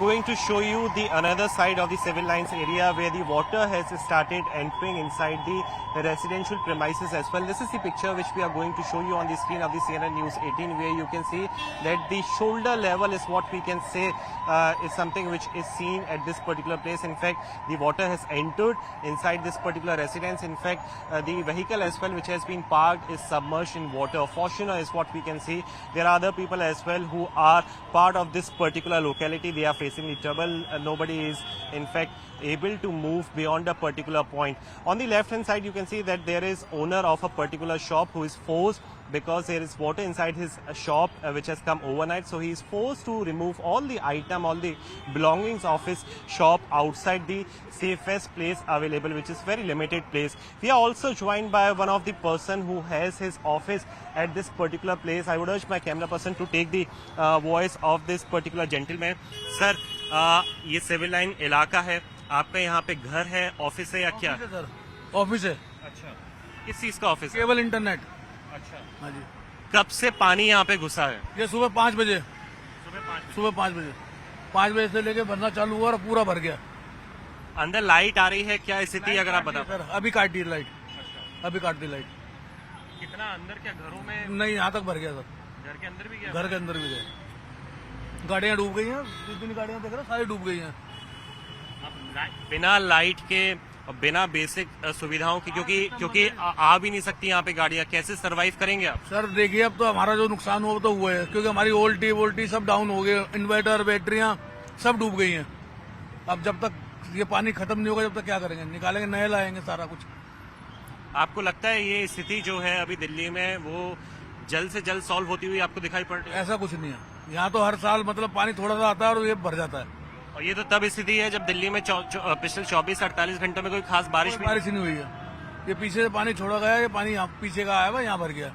Going to show you the another side of the civil lines area where the water has started entering inside the residential premises as well. This is the picture which we are going to show you on the screen of the CNN News 18, where you can see that the shoulder level is what we can say is something which is seen at this particular place. In fact, the water has entered inside this particular residence. In fact, the vehicle as well which has been parked is submerged in water. Fortuner is what we can see. There are other people as well who are part of this particular locality. They are facing the trouble. Nobody is in fact able to move beyond a particular point. On the left hand side you can see that there is owner of a particular shop who is forced, because there is water inside his shop which has come overnight, so he is forced to remove all the item, all the belongings of his shop outside the safest place available, which is very limited place. We are also joined by one of the person who has his office at this particular place. I would urge my camera person to take the voice of this particular gentleman. Sir, ये civil line इलाका है, आपका यहाँ पे घर है, office है या क्या? सर ऑफिस है। अच्छा, किस चीज का ऑफिस है? Cable internet. अच्छा, हाँ जी। कब से पानी यहाँ पे घुसा है? ये सुबह 5 बजे। सुबह 5 बजे 5 बजे से लेके भरना चालू हुआ और पूरा भर गया। अंदर लाइट आ रही है, क्या स्थिति अगर आप बता? सर अभी काट दी लाइट। अभी काट दी लाइट। कितना अंदर, क्या घरों में? नहीं, यहाँ तक भर गया सर। घर के अंदर भी गया? घर के अंदर भी गया। गाड़ियाँ डूब गई हैं, जितनी गाड़ियाँ देख रहे हो सारी डूब गई हैं। बिना लाइट के, बिना बेसिक सुविधाओं की, क्योंकि आ भी नहीं सकती यहाँ पे गाड़ियाँ, कैसे सरवाइव करेंगे आप? सर देखिए, अब तो हमारा जो नुकसान हुआ तो हुआ है, क्योंकि हमारी वोल्टी सब डाउन हो गए, इन्वर्टर बैटरियाँ सब डूब गई हैं। अब जब तक ये पानी खत्म नहीं होगा, जब तक क्या करेंगे? निकालेंगे, नए लाएंगे सारा कुछ। आपको लगता है ये स्थिति जो है अभी दिल्ली में वो जल्द से जल्द सॉल्व होती हुई आपको दिखाई पड़ रही है? ऐसा कुछ नहीं है, यहाँ तो हर साल मतलब पानी थोड़ा सा आता है और ये भर जाता है। और ये तो तब स्थिति है जब दिल्ली में पिछले 24-48 घंटों में कोई खास बारिश ही नहीं हुई है। ये पीछे से पानी छोड़ा गया, ये पानी यहाँ पीछे का आया हुआ, यहाँ भर गया।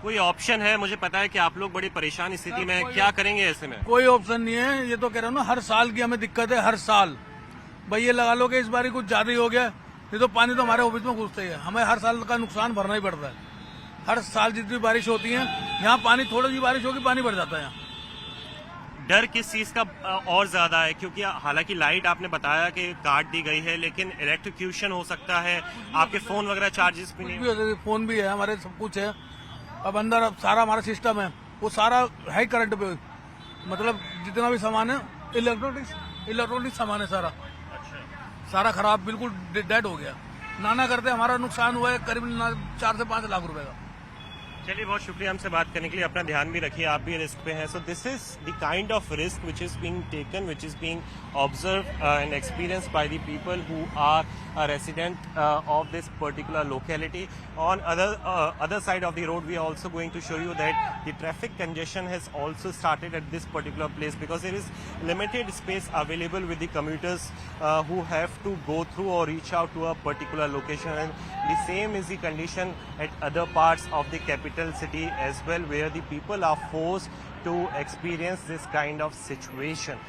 कोई ऑप्शन है? मुझे पता है कि आप लोग बड़ी परेशान स्थिति में हैं, क्या करेंगे ऐसे में? कोई ऑप्शन नहीं है, ये तो कह रहा हूँ ना, हर साल की हमें दिक्कत है, हर साल। भाई ये लगा लो कि इस बार कुछ ज्यादा ही हो गया, ये तो पानी तो हमारे ऑफिस में घुसता ही है, हमें हर साल का नुकसान भरना ही पड़ता है। हर साल जितनी बारिश होती है, यहाँ पानी, थोड़ी सी बारिश होगी पानी भर जाता है यहाँ। डर किस चीज का और ज्यादा है? क्योंकि हालांकि लाइट आपने बताया कि काट दी गई है, लेकिन इलेक्ट्रिक्यूशन हो सकता है, आपके फोन वगैरह चार्जेस भी नहीं? फोन भी है हमारे, सब कुछ है। अब अंदर अब सारा हमारा सिस्टम है, वो सारा है करंट पे, मतलब जितना भी सामान है इलेक्ट्रॉनिक सामान है सारा। सारा खराब, बिल्कुल डेड हो गया। नाना करते हमारा नुकसान हुआ है करीब 4 से 5 लाख रुपए का। चलिए, बहुत शुक्रिया हमसे बात करने के लिए। अपना ध्यान भी रखिए, आप भी रिस्क पे हैं। So this is the kind of risk which is being taken, which is being observed and experienced by the people who are a resident of this particular locality. On other side of the road, we are also going to show you that the traffic congestion has also started at this particular place, because there is limited space available with the commuters who have to go through or reach out to a particular location. And the same is the condition at other parts of the capital city as well, where the people are forced to experience this kind of situation.